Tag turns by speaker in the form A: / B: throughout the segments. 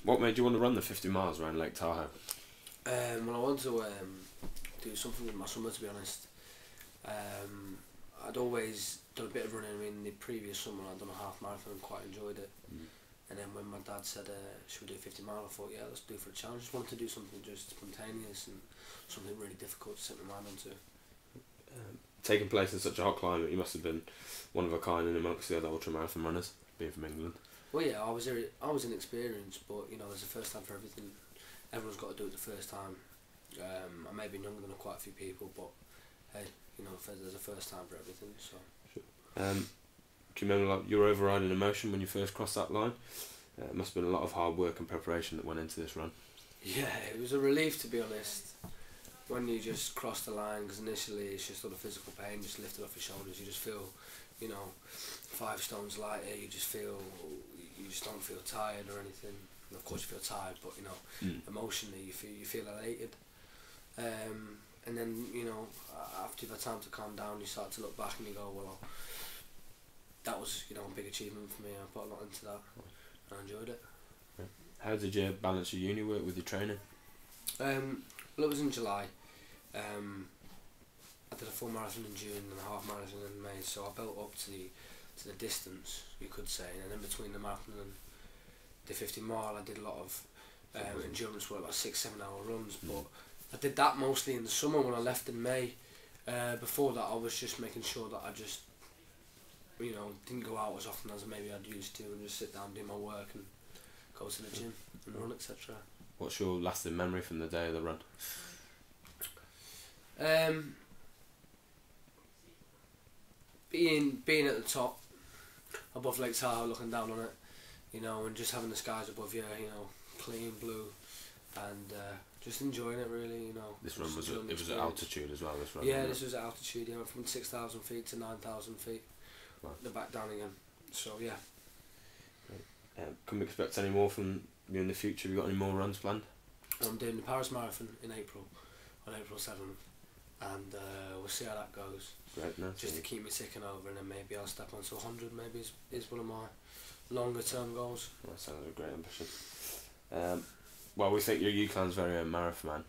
A: What made you want to run the 50 miles around Lake Tahoe?
B: Well, I wanted to do something with my summer, to be honest. I'd always done a bit of running. I mean, the previous summer I'd done a half marathon and quite enjoyed it. And then when my dad said, should we do a 50 mile, I thought, yeah, let's do it for a challenge. I just wanted to do something just spontaneous and something really difficult to set my mind onto.
A: Taking place in such a hot climate, you must have been one of a kind in amongst the other ultramarathon runners, being from England.
B: Well, yeah, I was inexperienced, but you know, there's a first time for everything. Everyone's got to do it the first time. I may have been younger than quite a few people, but hey, you know, there's a first time for everything. So.
A: Do you remember your overriding emotion when you first crossed that line? It must have been a lot of hard work and preparation that went into this run.
B: Yeah, it was a relief, to be honest, when you just cross the line, because initially it's just all the physical pain just lifted off your shoulders. You just feel, you know, 5 stones lighter. You just don't feel tired or anything. And of course you feel tired, but you know, emotionally you feel elated. And then, you know, after you've had time to calm down, you start to look back and you go, well, that was, you know, a big achievement for me. I put a lot into that and I enjoyed it.
A: How did you balance your uni work with your training?
B: Well, it was in July. I did a full marathon in June and a half marathon in May, so I built up to the distance, you could say, and then in between the marathon and the 50 mile I did a lot of endurance work, about 6-7 hour runs, but I did that mostly in the summer when I left in May. Before that I was just making sure that I just, you know, didn't go out as often as maybe I'd used to and just sit down, do my work and go to the gym and run, etc.
A: What's your lasting memory from the day of the run?
B: Being at the top, above Lake Tahoe, looking down on it, you know, and just having the skies above you, you know, clean blue, and just enjoying it really, you know.
A: This run was at altitude as well. This run.
B: Yeah, this was at altitude. You know, from 6,000 feet to 9,000 feet.
A: Right.
B: They're back down again. So yeah.
A: Can we expect any more from you in the future? Have you got any more runs planned?
B: I'm doing the Paris Marathon in April, on April 7th, and we'll see how that goes.
A: Great, no,
B: just to keep me ticking over, and then maybe I'll step onto 100. Maybe is one of my longer term goals.
A: That sounds like a great ambition. Well, we think your UCLAN's very own marathon man.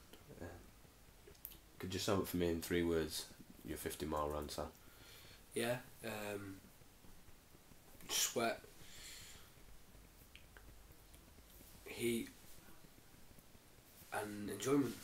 A: Could you sum up for me in 3 words your 50 mile run, Sam?
B: Yeah. Sweat, heat, and enjoyment.